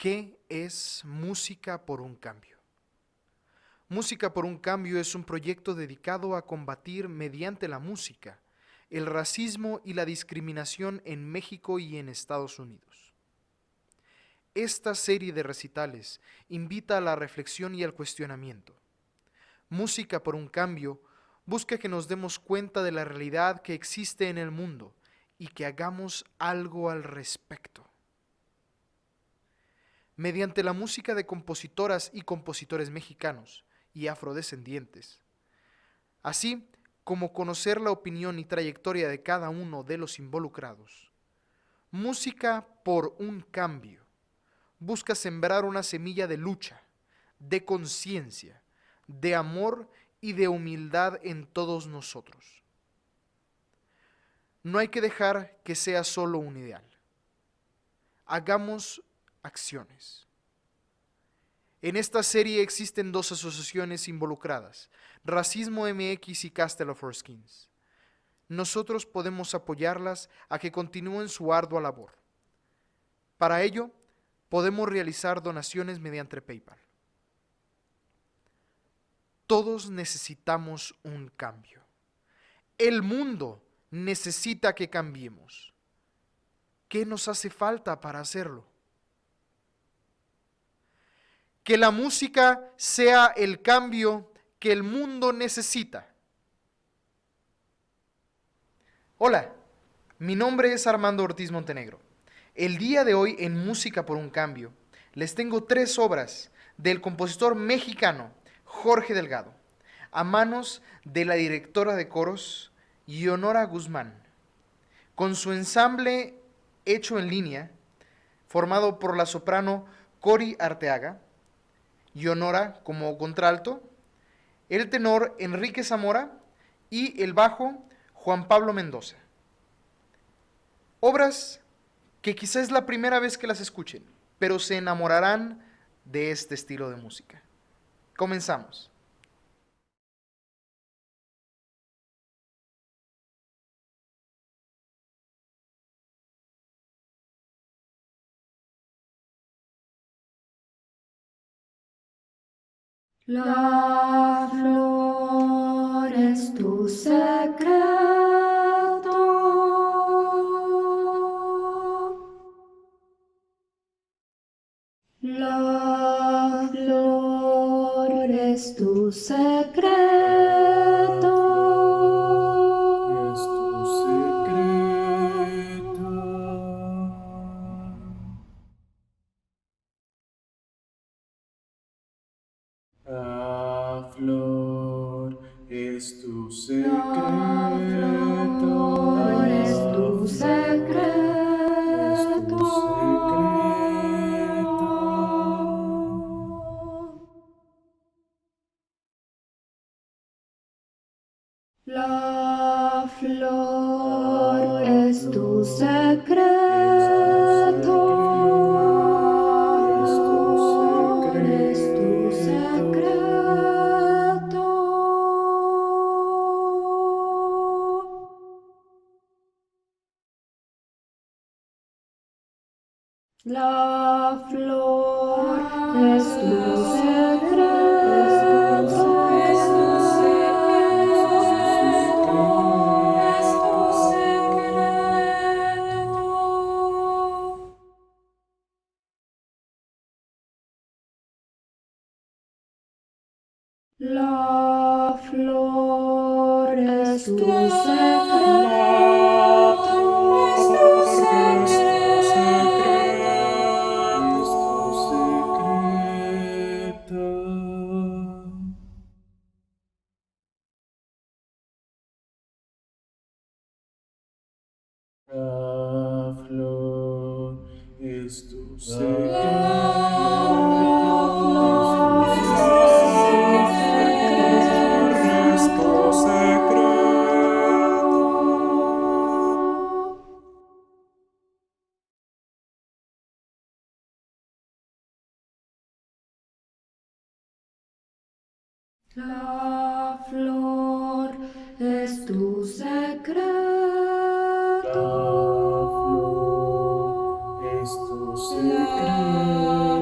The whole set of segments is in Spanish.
¿Qué es Música por un Cambio? Música por un Cambio es un proyecto dedicado a combatir mediante la música el racismo y la discriminación en México y en Estados Unidos. Esta serie de recitales invita a la reflexión y al cuestionamiento. Música por un Cambio busca que nos demos cuenta de la realidad que existe en el mundo y que hagamos algo al respecto. Mediante la música de compositoras y compositores mexicanos y afrodescendientes, así como conocer la opinión y trayectoria de cada uno de los involucrados. Música por un Cambio busca sembrar una semilla de lucha, de conciencia, de amor y de humildad en todos nosotros. No hay que dejar que sea solo un ideal. Hagamos acciones. En esta serie existen dos asociaciones involucradas, Racismo MX y Castle of Skins. Nosotros podemos apoyarlas a que continúen su ardua labor. Para ello, podemos realizar donaciones mediante PayPal. Todos necesitamos un cambio. El mundo necesita que cambiemos. ¿Qué nos hace falta para hacerlo? Que la música sea el cambio que el mundo necesita. Hola, mi nombre es Armando Ortiz Montenegro. El día de hoy en Música por un Cambio les tengo 3 obras del compositor mexicano Jorge Delgado, a manos de la directora de coros Yonora Guzmán, con su ensamble hecho en línea, formado por la soprano Cori Arteaga, Yonora como contralto, el tenor Enrique Zamora y el bajo Juan Pablo Mendoza. Obras que quizá es la primera vez que las escuchen, pero se enamorarán de este estilo de música. Comenzamos. La flor es tu secreto. La flor es tu secreto. La flor es tu La secreto. flor es tu secreto. La flor es tu secreto. Es tu secreto. La flor es tu secreto. La flor es tu La flor es tu La flor es tu secreto. La flor es tu secreto.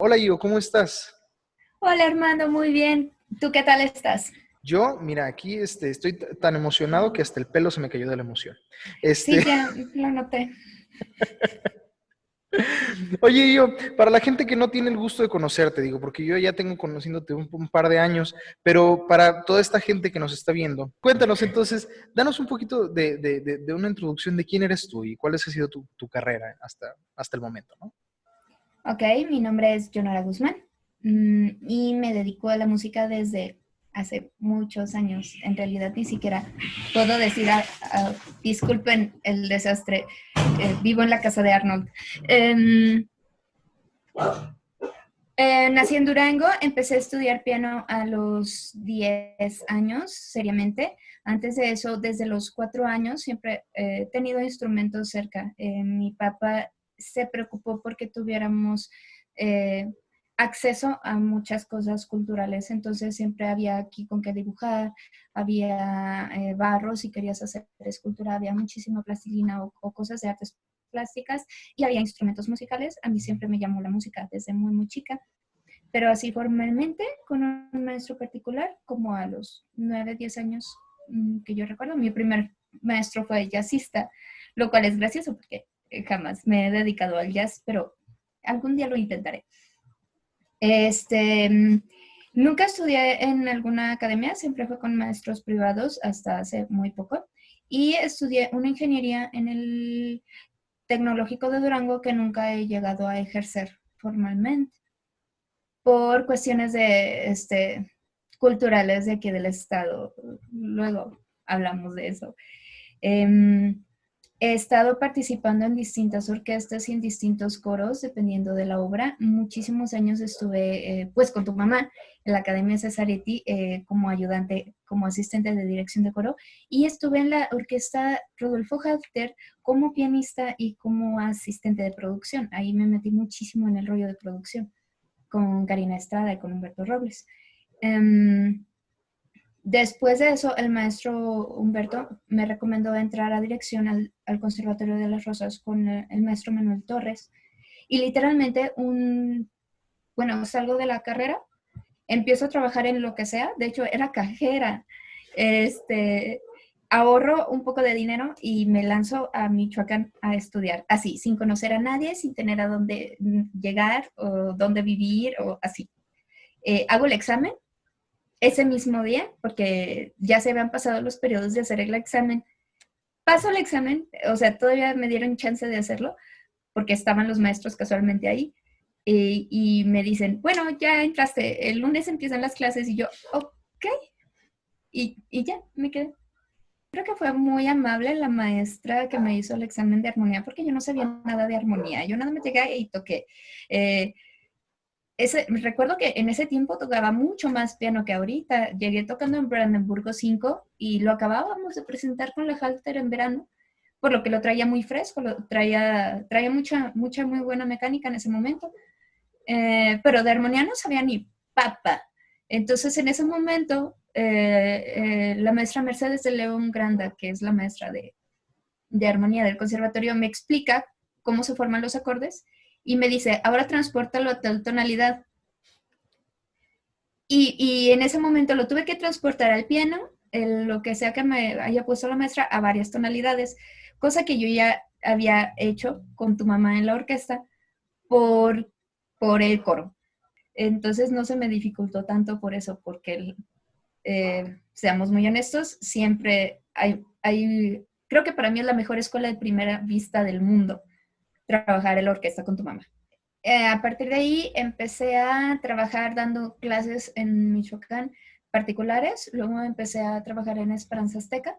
Hola, Gio, ¿cómo estás? Hola Armando, muy bien. ¿Tú qué tal estás? Yo, mira, aquí estoy tan emocionado que hasta el pelo se me cayó de la emoción. Sí, Este, ya lo noté. Oye, yo, para la gente que no tiene el gusto de conocerte, digo, porque yo ya tengo conociéndote un par de años, pero para toda esta gente que nos está viendo, cuéntanos entonces, danos un poquito de una introducción de quién eres tú y cuál ha sido tu carrera hasta el momento, ¿no? Ok, mi nombre es Jonara Guzmán y me dedico a la música desde hace muchos años. En realidad ni siquiera puedo decir, disculpen el desastre, vivo en la casa de Arnold. Em, Nací en Durango, empecé a estudiar piano a los 10 años, seriamente. Antes de eso, desde los 4 años, siempre he tenido instrumentos cerca. Mi papá se preocupó porque tuviéramos eh, acceso a muchas cosas culturales, entonces siempre había aquí con qué dibujar, había barro, si querías hacer escultura, había muchísima plastilina o cosas de artes plásticas y había instrumentos musicales. A mí siempre me llamó la música desde muy, muy chica, pero así formalmente con un maestro particular como a los 9 10 años que yo recuerdo. Mi primer maestro fue jazzista, lo cual es gracioso porque jamás me he dedicado al jazz, pero algún día lo intentaré. Este, nunca estudié en alguna academia, siempre fue con maestros privados hasta hace muy poco. Y estudié una ingeniería en el Tecnológico de Durango que nunca he llegado a ejercer formalmente por cuestiones culturales de aquí del estado. Luego hablamos de eso. Eh, He estado participando en distintas orquestas y en distintos coros, dependiendo de la obra. Muchísimos años estuve, pues, con tu mamá en la Academia Cesaretti como ayudante, como asistente de dirección de coro, y estuve en la orquesta Rodolfo Halter como pianista y como asistente de producción. Ahí me metí muchísimo en el rollo de producción con Karina Estrada y con Humberto Robles. Um, Después de eso, el maestro Humberto me recomendó entrar a dirección al Conservatorio de las Rosas con el maestro Manuel Torres. Y literalmente, bueno, salgo de la carrera, empiezo a trabajar en lo que sea. De hecho, era cajera. Este, ahorro un poco de dinero y me lanzo a Michoacán a estudiar, así, sin conocer a nadie, sin tener a dónde llegar o dónde vivir o así. Hago el examen ese mismo día, porque ya se habían pasado los periodos de hacer el examen. Paso el examen, o sea, todavía me dieron chance de hacerlo, porque estaban los maestros casualmente ahí, y me dicen, bueno, ya entraste, el lunes empiezan las clases, y yo, ok, y ya, me quedé. Creo que fue muy amable la maestra que me hizo el examen de armonía, porque yo no sabía nada de armonía, yo nada me llegué y toqué. Recuerdo que en ese tiempo tocaba mucho más piano que ahorita. Llegué tocando en Brandenburgo 5 y lo acabábamos de presentar con la Halter en verano, por lo que lo traía muy fresco, traía mucha, muy buena mecánica en ese momento. Pero de armonía no sabía ni papa. Entonces, en ese momento, la maestra Mercedes de León Granda, que es la maestra de armonía del conservatorio, me explica cómo se forman los acordes y me dice, ahora transpórtalo a tal tonalidad. Y en ese momento lo tuve que transportar al piano, lo que sea que me haya puesto la maestra, a varias tonalidades, cosa que yo ya había hecho con tu mamá en la orquesta por, por el coro. Entonces no se me dificultó tanto por eso, porque seamos muy honestos, siempre creo que para mí es la mejor escuela de primera vista del mundo, trabajar en la orquesta con tu mamá. A partir de ahí empecé a trabajar dando clases en Michoacán particulares, luego empecé a trabajar en Esperanza Azteca,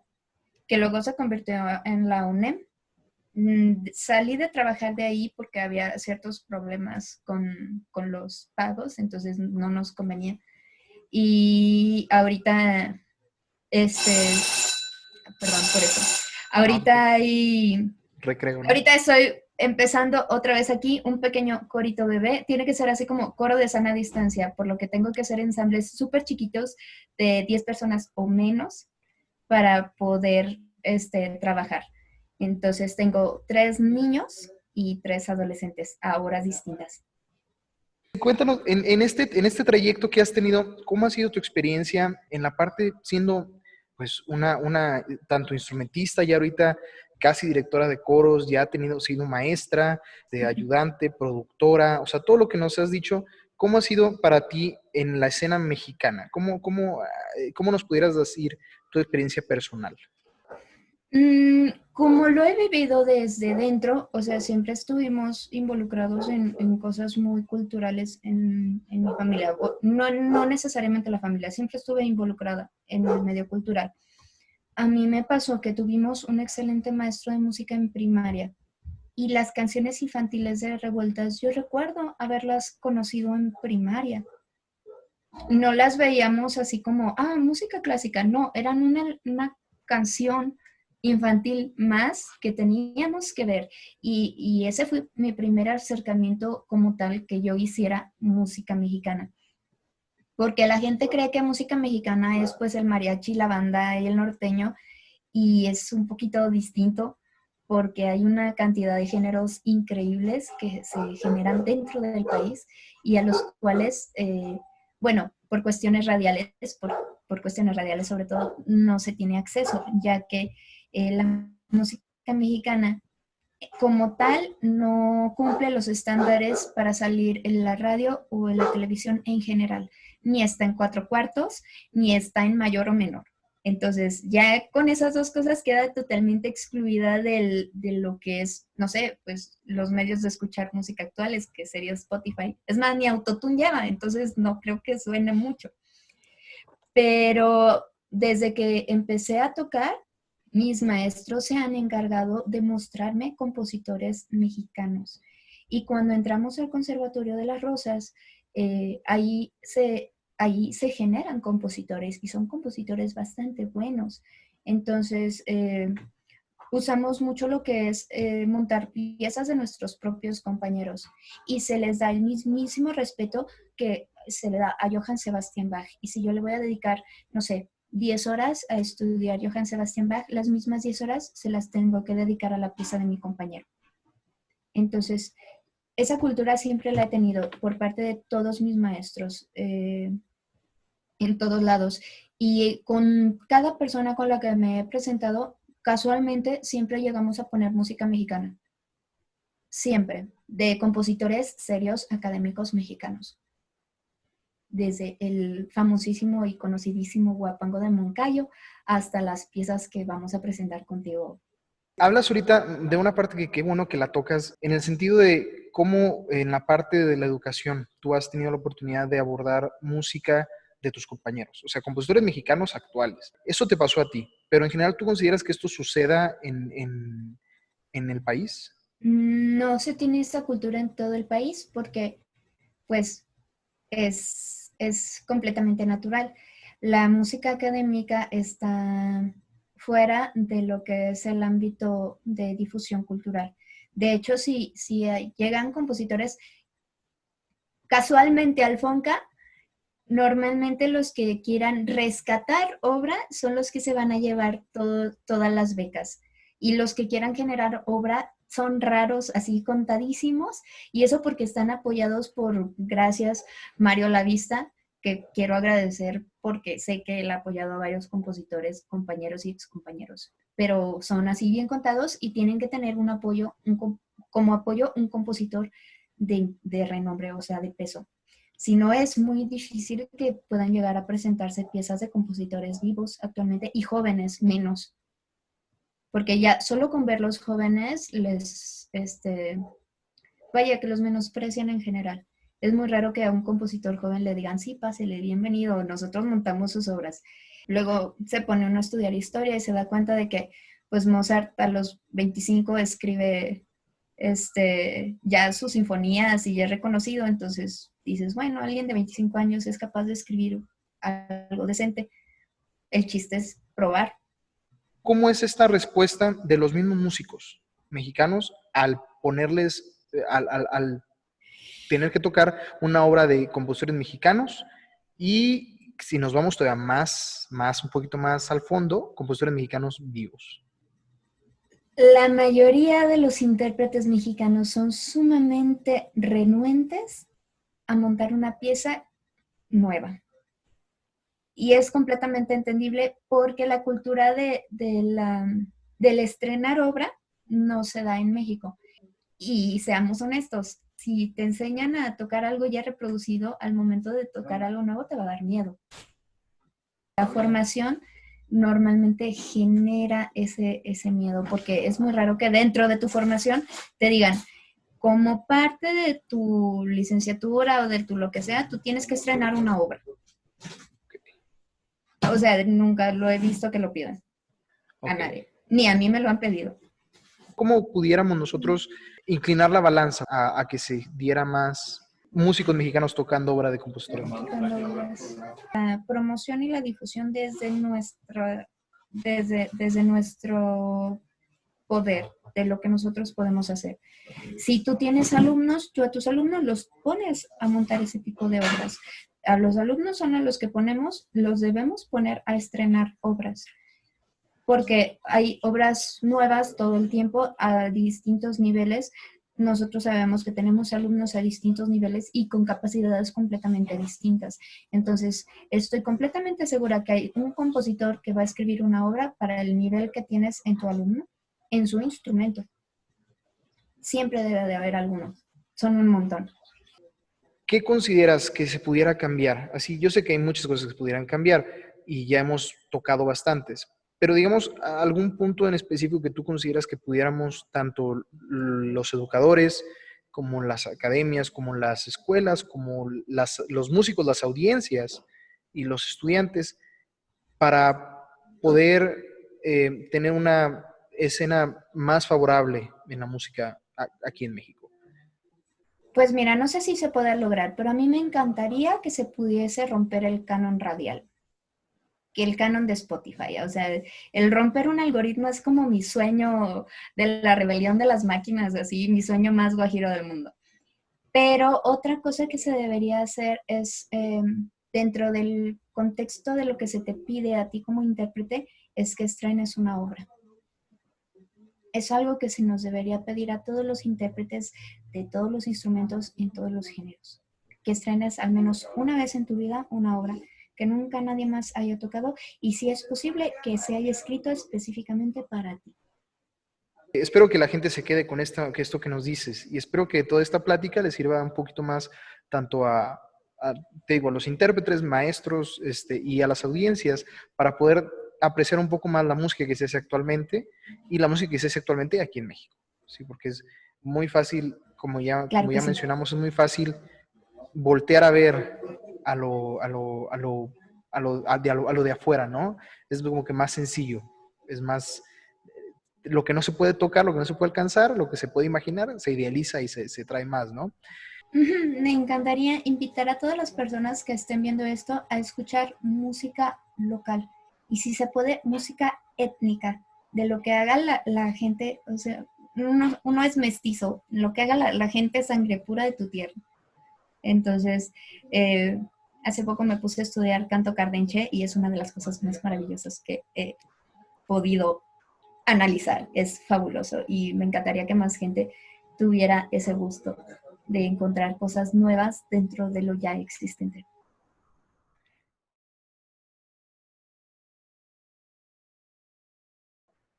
que luego se convirtió en la UNEM. salí de trabajar de ahí porque había ciertos problemas con los pagos, entonces no nos convenía. Y ahorita, este, perdón por eso. Ahorita hay, Recreo, ¿no? ahorita estoy empezando otra vez aquí un pequeño corito bebé. Tiene que ser así como coro de sana distancia, por lo que tengo que hacer ensambles súper chiquitos de 10 personas o menos para poder trabajar. Entonces tengo 3 niños y 3 adolescentes a horas distintas. Cuéntanos, en este trayecto que has tenido, ¿cómo ha sido tu experiencia en la parte siendo pues una tanto instrumentista y ahorita casi directora de coros, ya ha sido maestra, de ayudante, productora, o sea, todo lo que nos has dicho, ¿cómo ha sido para ti en la escena mexicana? ¿Cómo nos pudieras decir tu experiencia personal? Como lo he vivido desde dentro, o sea, siempre estuvimos involucrados en cosas muy culturales en mi familia. No necesariamente la familia, siempre estuve involucrada en el medio cultural. A mí me pasó que tuvimos un excelente maestro de música en primaria y las canciones infantiles de Revueltas, yo recuerdo haberlas conocido en primaria. No las veíamos así como, música clásica, no, eran una canción infantil más que teníamos que ver. Y ese fue mi primer acercamiento como tal que yo hiciera música mexicana. Porque la gente cree que música mexicana es pues el mariachi, la banda y el norteño, y es un poquito distinto porque hay una cantidad de géneros increíbles que se generan dentro del país y a los cuales, bueno, por cuestiones radiales sobre todo, no se tiene acceso, ya que la música mexicana como tal no cumple los estándares para salir en la radio o en la televisión en general. Ni está en 4/4, ni está en mayor o menor. Entonces, ya con esas dos cosas queda totalmente excluida de lo que es, no sé, pues los medios de escuchar música actuales, que sería Spotify. Es más, ni autotune lleva, entonces no creo que suene mucho. Pero desde que empecé a tocar, mis maestros se han encargado de mostrarme compositores mexicanos. Y cuando entramos al Conservatorio de las Rosas, ahí se generan compositores y son compositores bastante buenos. Entonces, usamos mucho lo que es montar piezas de nuestros propios compañeros y se les da el mismísimo respeto que se le da a Johann Sebastian Bach. Y si yo le voy a dedicar, no sé, 10 horas a estudiar Johann Sebastian Bach, las mismas 10 horas se las tengo que dedicar a la pieza de mi compañero. Entonces, esa cultura siempre la he tenido por parte de todos mis maestros, en todos lados. Y con cada persona con la que me he presentado, casualmente siempre llegamos a poner música mexicana. Siempre. De compositores serios académicos mexicanos. Desde el famosísimo y conocidísimo Huapango de Moncayo hasta las piezas que vamos a presentar contigo. Hablas ahorita de una parte que qué bueno que la tocas, en el sentido de cómo en la parte de la educación tú has tenido la oportunidad de abordar música de tus compañeros, o sea, compositores mexicanos actuales. Eso te pasó a ti, pero en general tú consideras que esto suceda en el país. No se tiene esta cultura en todo el país porque, pues, es completamente natural. La música académica está fuera de lo que es el ámbito de difusión cultural. De hecho, si llegan compositores casualmente al FONCA, normalmente los que quieran rescatar obra son los que se van a llevar todas las becas. Y los que quieran generar obra son raros, así contadísimos, y eso porque están apoyados por, gracias, Mario Lavista, que quiero agradecer porque sé que él ha apoyado a varios compositores, compañeros y excompañeros, pero son así bien contados y tienen que tener un apoyo, como apoyo un compositor de renombre, o sea, de peso. Si no, es muy difícil que puedan llegar a presentarse piezas de compositores vivos actualmente y jóvenes menos. Porque ya solo con ver los jóvenes vaya que los menosprecian en general. Es muy raro que a un compositor joven le digan, sí, pásele, bienvenido, nosotros montamos sus obras. Luego se pone uno a estudiar historia y se da cuenta de que pues Mozart a los 25 escribe ya sus sinfonías y ya es reconocido, entonces dices, bueno, alguien de 25 años es capaz de escribir algo decente. El chiste es probar. ¿Cómo es esta respuesta de los mismos músicos mexicanos al ponerles, al tener que tocar una obra de compositores mexicanos? Y si nos vamos todavía un poquito más al fondo, compositores mexicanos vivos. La mayoría de los intérpretes mexicanos son sumamente renuentes a montar una pieza nueva. Y es completamente entendible porque la cultura del estrenar obra no se da en México. Y seamos honestos, si te enseñan a tocar algo ya reproducido, al momento de tocar algo nuevo te va a dar miedo. La formación normalmente genera ese miedo, porque es muy raro que dentro de tu formación te digan, como parte de tu licenciatura o de tu lo que sea, tú tienes que estrenar una obra. O sea, nunca lo he visto que lo pidan a nadie, ni a mí me lo han pedido. ¿Cómo pudiéramos nosotros inclinar la balanza a que se diera más músicos mexicanos tocando obra de compositores mexicanos? La promoción y la difusión desde nuestro poder, de lo que nosotros podemos hacer. Si tú tienes alumnos, tú a tus alumnos los pones a montar ese tipo de obras. A los alumnos son a los que los debemos poner a estrenar obras, porque hay obras nuevas todo el tiempo a distintos niveles. Nosotros sabemos que tenemos alumnos a distintos niveles y con capacidades completamente distintas. Entonces, estoy completamente segura que hay un compositor que va a escribir una obra para el nivel que tienes en tu alumno, en su instrumento. Siempre debe de haber alguno. Son un montón. ¿Qué consideras que se pudiera cambiar? Así, yo sé que hay muchas cosas que se pudieran cambiar y ya hemos tocado bastantes, pero digamos, algún punto en específico que tú consideras que pudiéramos, tanto los educadores, como las academias, como las escuelas, como los músicos, las audiencias y los estudiantes, para poder tener una escena más favorable en la música aquí en México? Pues mira, no sé si se puede lograr, pero a mí me encantaría que se pudiese romper el canon radial, que el canon de Spotify. O sea, el romper un algoritmo es como mi sueño de la rebelión de las máquinas, así, mi sueño más guajiro del mundo. Pero otra cosa que se debería hacer es, dentro del contexto de lo que se te pide a ti como intérprete, es que estrenes una obra. Es algo que se nos debería pedir a todos los intérpretes de todos los instrumentos en todos los géneros. Que estrenes al menos una vez en tu vida una obra que nunca nadie más haya tocado y, si es posible, que se haya escrito específicamente para ti. Espero que la gente se quede con esto que nos dices, y espero que toda esta plática les sirva un poquito más tanto te digo, a los intérpretes, maestros, y a las audiencias, para poder apreciar un poco más la música que se hace actualmente y la música que se hace actualmente aquí en México, ¿sí? Porque es muy fácil, Claro como que ya sí. mencionamos, es muy fácil voltear a ver a lo de afuera, ¿no? Es como que más sencillo, es más lo que no se puede tocar, lo que no se puede alcanzar, lo que se puede imaginar, se idealiza y se trae más, ¿no? Me encantaría invitar a todas las personas que estén viendo esto a escuchar música local y, si se puede, música étnica, de lo que haga la gente. O sea, uno es mestizo, lo que haga la gente sangre pura de tu tierra. Entonces, hace poco me puse a estudiar canto cardenche y es una de las cosas más maravillosas que he podido analizar. Es fabuloso y me encantaría que más gente tuviera ese gusto de encontrar cosas nuevas dentro de lo ya existente.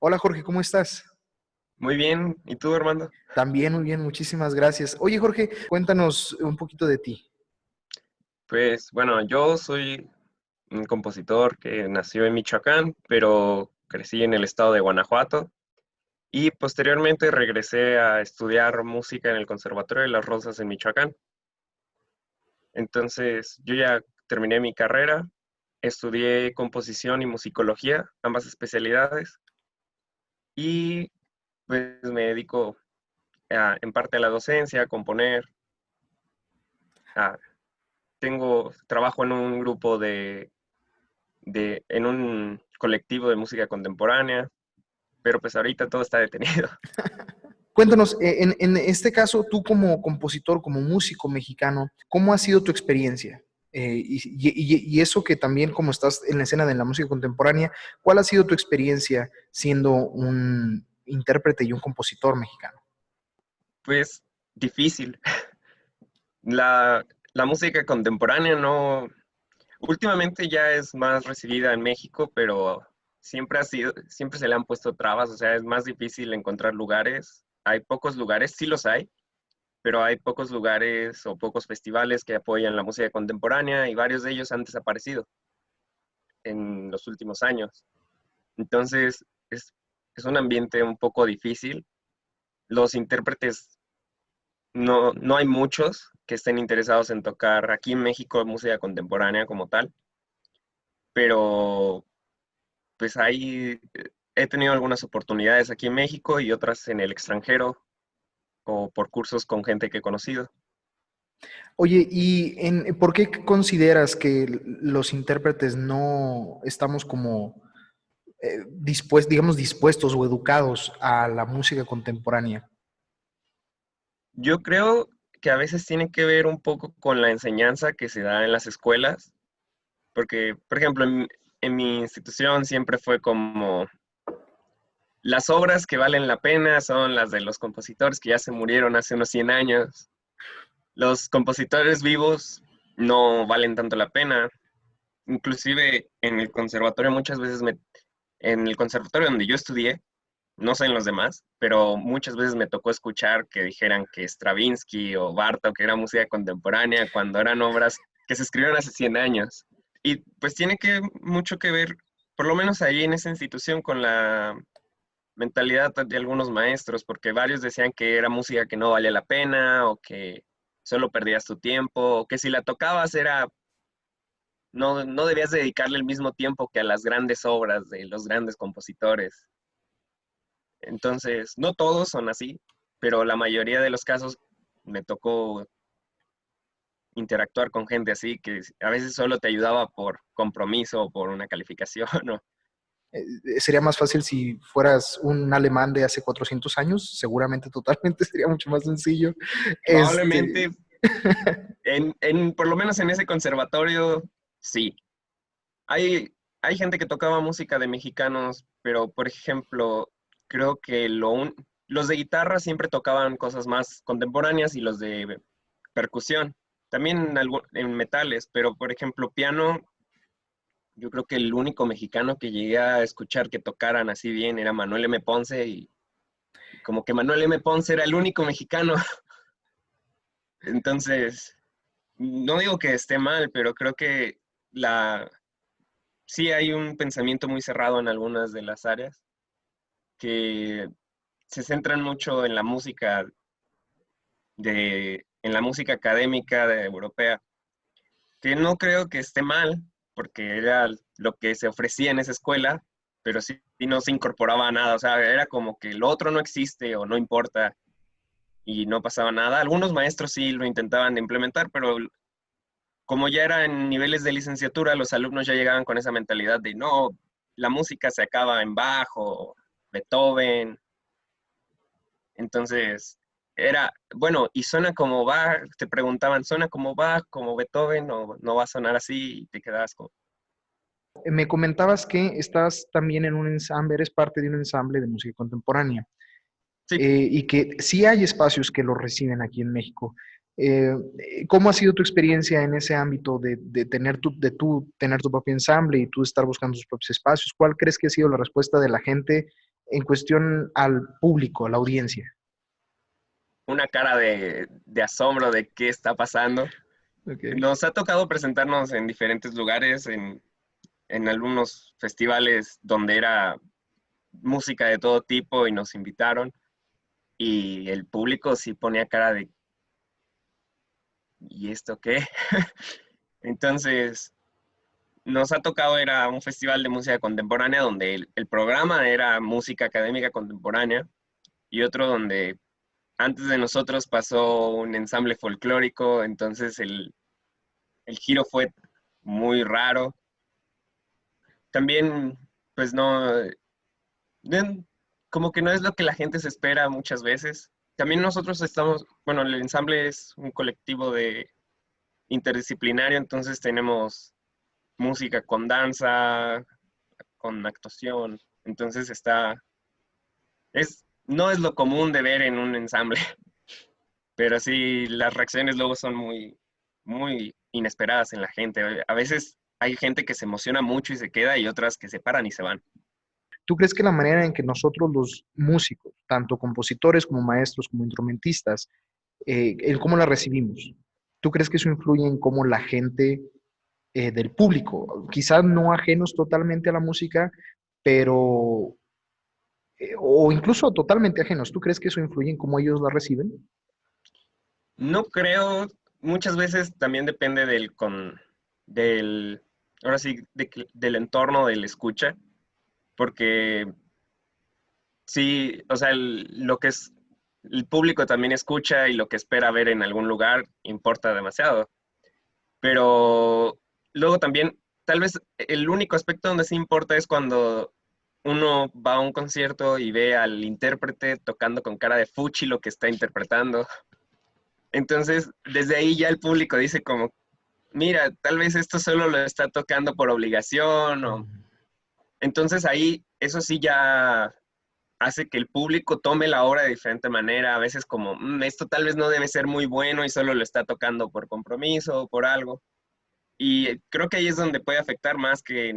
Hola Jorge, ¿cómo estás? Muy bien, ¿y tú, Armando? También muy bien, muchísimas gracias. Oye Jorge, cuéntanos un poquito de ti. Pues bueno, yo soy un compositor que nació en Michoacán, pero crecí en el estado de Guanajuato y posteriormente regresé a estudiar música en el Conservatorio de las Rosas en Michoacán. Entonces, yo ya terminé mi carrera, estudié composición y musicología, ambas especialidades, y pues me dedico en parte a la docencia, a componer. a- Trabajo en un grupo en un colectivo de música contemporánea, pero pues ahorita todo está detenido. Cuéntanos, en este caso, tú como compositor, como músico mexicano, ¿cómo ha sido tu experiencia? Y eso que también como estás en la escena de la música contemporánea, ¿cuál ha sido tu experiencia siendo un intérprete y un compositor mexicano? Pues difícil. La música contemporánea no, últimamente ya es más recibida en México, pero siempre se le han puesto trabas, o sea, es más difícil encontrar lugares. Hay pocos lugares, sí los hay, pero hay pocos lugares o pocos festivales que apoyan la música contemporánea y varios de ellos han desaparecido en los últimos años. Entonces, es un ambiente un poco difícil. Los intérpretes, no hay muchos que estén interesados en tocar aquí en México música contemporánea como tal, pero pues ahí he tenido algunas oportunidades aquí en México y otras en el extranjero o por cursos con gente que he conocido. Oye, ¿por qué consideras que los intérpretes no estamos como digamos, dispuestos o educados a la música contemporánea? Yo creo que a veces tiene que ver un poco con la enseñanza que se da en las escuelas, porque, por ejemplo, en mi institución siempre fue como las obras que valen la pena son las de los compositores que ya se murieron hace unos 100 años. Los compositores vivos no valen tanto la pena. Inclusive en el conservatorio en el conservatorio donde yo estudié, no sé en los demás, pero muchas veces me tocó escuchar que dijeran que Stravinsky o Bartók que era música contemporánea cuando eran obras que se escribieron hace 100 años. Y pues tiene mucho que ver, por lo menos ahí en esa institución, con la mentalidad de algunos maestros, porque varios decían que era música que no valía la pena o que solo perdías tu tiempo, o que si la tocabas no debías dedicarle el mismo tiempo que a las grandes obras de los grandes compositores. Entonces, no todos son así, pero la mayoría de los casos me tocó interactuar con gente así, que a veces solo te ayudaba por compromiso o por una calificación, ¿no? Sería más fácil si fueras un alemán de hace 400 años, seguramente totalmente sería mucho más sencillo. Este, Probablemente, por lo menos en ese conservatorio, sí. Hay gente que tocaba música de mexicanos, pero por ejemplo, creo que los de guitarra siempre tocaban cosas más contemporáneas y los de percusión, también en metales, pero por ejemplo, piano, yo creo que el único mexicano que llegué a escuchar que tocaran así bien era Manuel M. Ponce y como que Manuel M. Ponce era el único mexicano. Entonces, no digo que esté mal, pero creo que la, sí hay un pensamiento muy cerrado en algunas de las áreas que se centran mucho en la música en la música académica europea, que no creo que esté mal, porque era lo que se ofrecía en esa escuela, pero sí no se incorporaba a nada, o sea, era como que lo otro no existe o no importa y no pasaba nada. Algunos maestros sí lo intentaban de implementar, pero como ya era en niveles de licenciatura, los alumnos ya llegaban con esa mentalidad de no, la música se acaba en Bach o Beethoven. Entonces, bueno, y suena como Bach, te preguntaban, ¿suena como Bach, como Beethoven o no va a sonar así? Y te quedabas como, Me comentabas que estás también en un ensamble, eres parte de un ensamble de música contemporánea, sí, y que sí hay espacios que lo reciben aquí en México. Eh, ¿Cómo ha sido tu experiencia en ese ámbito de de tú tener tu propio ensamble y tú estar buscando tus propios espacios? ¿Cuál crees que ha sido la respuesta de la gente en cuestión al público, a la audiencia? una cara de asombro de qué está pasando. Okay. Nos ha tocado presentarnos en diferentes lugares, en algunos festivales donde era música de todo tipo y nos invitaron y el público sí ponía cara de ¿y esto qué? Entonces, nos ha tocado ir a un festival de música contemporánea donde el programa era música académica contemporánea y otro donde antes de nosotros pasó un ensamble folclórico, entonces el giro fue muy raro. También, pues como que no es lo que la gente se espera muchas veces. También nosotros estamos, bueno, el ensamble es un colectivo interdisciplinario, entonces tenemos música con danza, con actuación, entonces no es lo común de ver en un ensamble, pero sí las reacciones luego son muy, muy inesperadas en la gente. A veces hay gente que se emociona mucho y se queda y otras que se paran y se van. ¿Tú crees que la manera en que nosotros los músicos, tanto compositores como maestros, como instrumentistas, el cómo la recibimos, tú crees que eso influye en cómo la gente del público, quizás no ajenos totalmente a la música, pero, o incluso totalmente ajenos, ¿tú crees que eso influye en cómo ellos la reciben? No creo, muchas veces también depende del, ahora sí, del entorno del escucha, porque sí, o sea, lo que es, el público también escucha y lo que espera ver en algún lugar importa demasiado. Pero luego también, tal vez el único aspecto donde sí importa es cuando uno va a un concierto y ve al intérprete tocando con cara de fuchi lo que está interpretando. Entonces, desde ahí ya el público dice como, mira, tal vez esto solo lo está tocando por obligación o... Entonces ahí eso sí ya hace que el público tome la obra de diferente manera, a veces como, esto tal vez no debe ser muy bueno y solo lo está tocando por compromiso o por algo. Y creo que ahí es donde puede afectar más que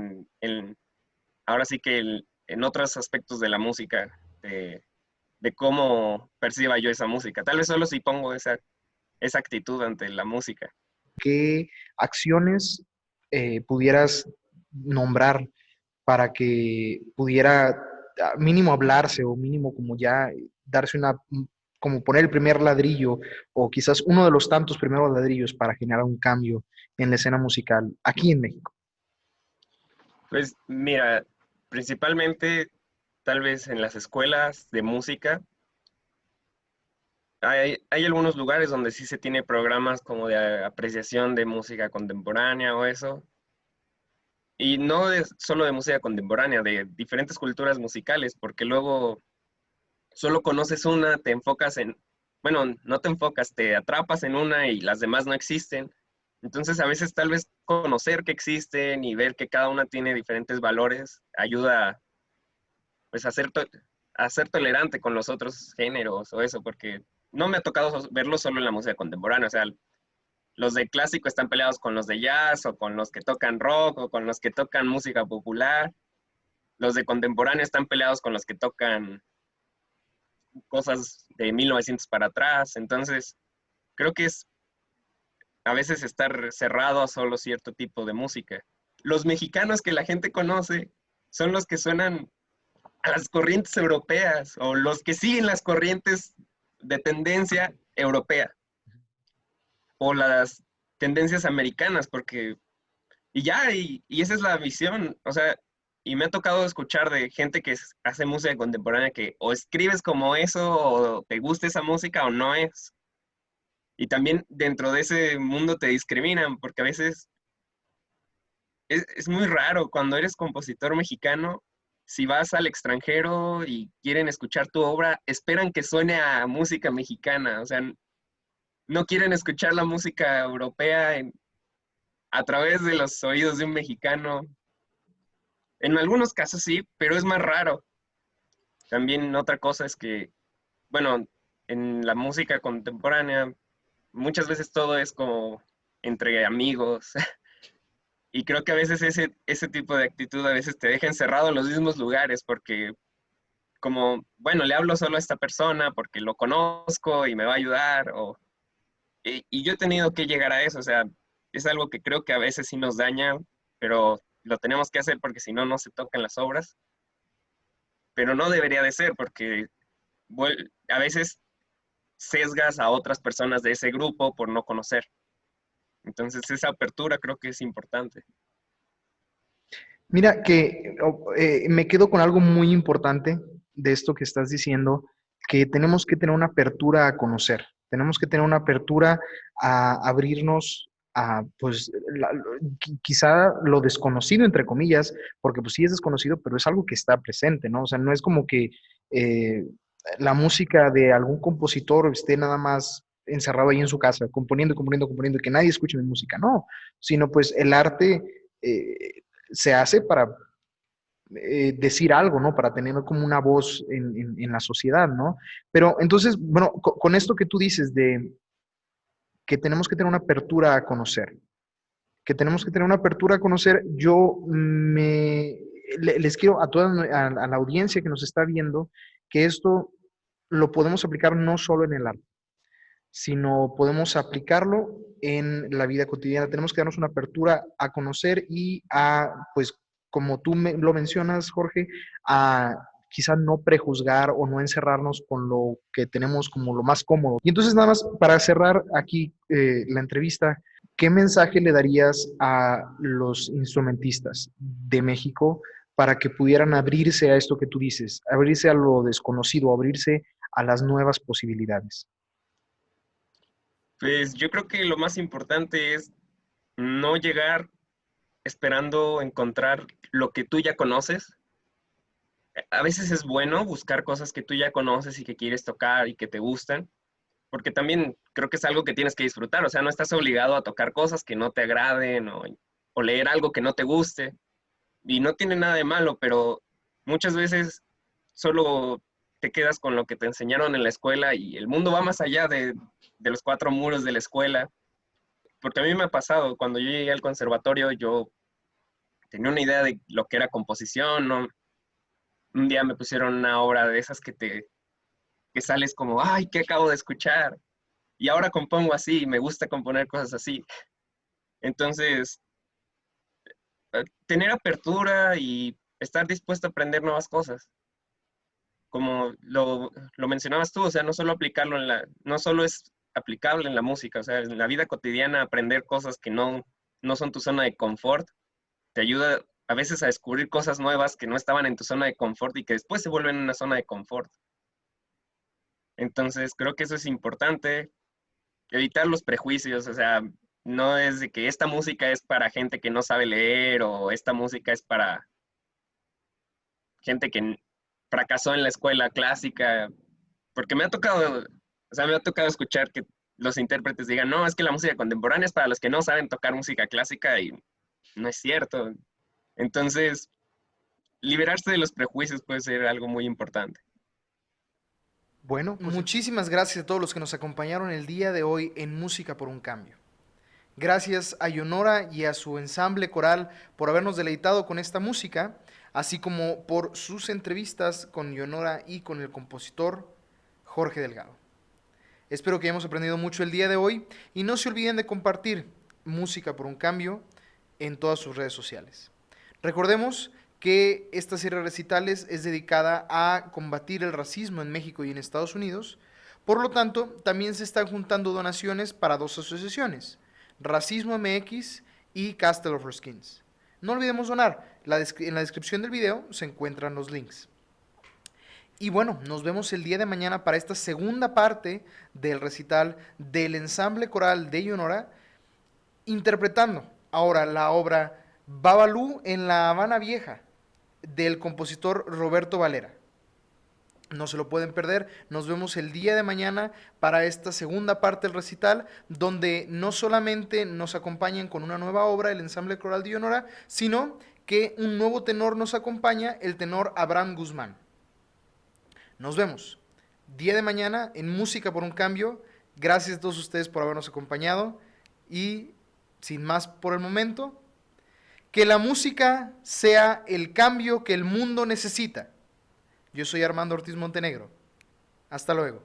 ahora sí que en otros aspectos de la música, de cómo perciba yo esa música. Tal vez solo si pongo esa actitud ante la música. ¿Qué acciones pudieras nombrar para que pudiera mínimo hablarse o mínimo como ya darse como poner el primer ladrillo o quizás uno de los tantos primeros ladrillos para generar un cambio en la escena musical aquí en México? Pues mira, principalmente tal vez en las escuelas de música, hay algunos lugares donde sí se tiene programas como de apreciación de música contemporánea o eso, y no solo de música contemporánea, de diferentes culturas musicales, porque luego solo conoces una, te enfocas bueno, no te enfocas, te atrapas en una y las demás no existen. Entonces a veces tal vez conocer que existen y ver que cada una tiene diferentes valores ayuda pues a ser tolerante con los otros géneros o eso, porque no me ha tocado verlo solo en la música contemporánea, o sea, los de clásico están peleados con los de jazz o con los que tocan rock o con los que tocan música popular, los de contemporáneo están peleados con los que tocan cosas de 1900 para atrás, entonces creo que es a veces estar cerrado a solo cierto tipo de música. Los mexicanos que la gente conoce son los que suenan a las corrientes europeas o los que siguen las corrientes de tendencia europea o las tendencias americanas, porque y esa es la visión, o sea, y me ha tocado escuchar de gente que hace música contemporánea que o escribes como eso o te gusta esa música o no es. Y también dentro de ese mundo te discriminan, porque a veces es muy raro cuando eres compositor mexicano, si vas al extranjero y quieren escuchar tu obra, esperan que suene a música mexicana, o sea, no quieren escuchar la música europea a través de los oídos de un mexicano. En algunos casos sí, pero es más raro. También otra cosa es que, bueno, en la música contemporánea muchas veces todo es como entre amigos. Y creo que a veces ese tipo de actitud a veces te deja encerrado en los mismos lugares porque como, bueno, le hablo solo a esta persona porque lo conozco y me va a ayudar. Y yo he tenido que llegar a eso, o sea, es algo que creo que a veces sí nos daña, pero lo tenemos que hacer porque si no, no se tocan las obras. Pero no debería de ser porque a veces sesgas a otras personas de ese grupo por no conocer. Entonces esa apertura creo que es importante. Mira que me quedo con algo muy importante de esto que estás diciendo, que tenemos que tener una apertura a conocer, tenemos que tener una apertura a abrirnos a, pues, quizá lo desconocido, entre comillas, porque pues sí es desconocido, pero es algo que está presente, ¿no? O sea, no es como que eh, la música de algún compositor esté nada más encerrado ahí en su casa, componiendo, componiendo, componiendo, y que nadie escuche mi música, no, sino pues el arte se hace para decir algo, ¿no? Para tener como una voz en la sociedad, ¿no? Pero entonces, bueno, con esto que tú dices de que tenemos que tener una apertura a conocer, que tenemos que tener una apertura a conocer, les quiero a toda a la audiencia que nos está viendo que esto lo podemos aplicar no solo en el arte, sino podemos aplicarlo en la vida cotidiana. Tenemos que darnos una apertura a conocer y a, pues, como tú lo mencionas, Jorge, a quizá no prejuzgar o no encerrarnos con lo que tenemos como lo más cómodo. Y entonces, nada más para cerrar aquí la entrevista, ¿qué mensaje le darías a los instrumentistas de México para que pudieran abrirse a esto que tú dices, abrirse a lo desconocido, abrirse a las nuevas posibilidades? Pues yo creo que lo más importante es no llegar esperando encontrar lo que tú ya conoces. A veces es bueno buscar cosas que tú ya conoces y que quieres tocar y que te gustan, porque también creo que es algo que tienes que disfrutar, o sea, no estás obligado a tocar cosas que no te agraden o leer algo que no te guste, y no tiene nada de malo, pero muchas veces solo te quedas con lo que te enseñaron en la escuela y el mundo va más allá de los cuatro muros de la escuela, porque a mí me ha pasado, cuando yo llegué al conservatorio, yo tenía una idea de lo que era composición, ¿no? Un día me pusieron una obra de esas que sales como, ay, ¿qué acabo de escuchar? Y ahora compongo así, me gusta componer cosas así. Entonces, tener apertura y estar dispuesto a aprender nuevas cosas. Como lo mencionabas tú, o sea, no solo aplicarlo no solo es aplicable en la música, o sea, en la vida cotidiana aprender cosas que no son tu zona de confort, te ayuda a veces a descubrir cosas nuevas que no estaban en tu zona de confort y que después se vuelven una zona de confort. Entonces, creo que eso es importante, evitar los prejuicios, o sea, no es de que esta música es para gente que no sabe leer o esta música es para gente que fracasó en la escuela clásica, porque me ha tocado escuchar que los intérpretes digan, no, es que la música contemporánea es para los que no saben tocar música clásica y no es cierto. Entonces, liberarse de los prejuicios puede ser algo muy importante. Bueno, pues muchísimas gracias a todos los que nos acompañaron el día de hoy en Música por un Cambio. Gracias a Yonora y a su ensamble coral por habernos deleitado con esta música, así como por sus entrevistas con Yonora y con el compositor Jorge Delgado. Espero que hayamos aprendido mucho el día de hoy y no se olviden de compartir Música por un Cambio en todas sus redes sociales. Recordemos que esta serie de recitales es dedicada a combatir el racismo en México y en Estados Unidos. Por lo tanto, también se están juntando donaciones para dos asociaciones, Racismo MX y Castle of Our Skins. No olvidemos donar. En la descripción del video se encuentran los links. Y bueno, nos vemos el día de mañana para esta segunda parte del recital del ensamble coral de Yonora, interpretando ahora la obra Babalú en la Habana Vieja, del compositor Roberto Valera. No se lo pueden perder. Nos vemos el día de mañana para esta segunda parte del recital, donde no solamente nos acompañan con una nueva obra, el ensamble coral de Yonora, sino que un nuevo tenor nos acompaña, el tenor Abraham Guzmán. Nos vemos día de mañana en Música por un Cambio. Gracias a todos ustedes por habernos acompañado y sin más por el momento, que la música sea el cambio que el mundo necesita. Yo soy Armando Ortiz Montenegro. Hasta luego.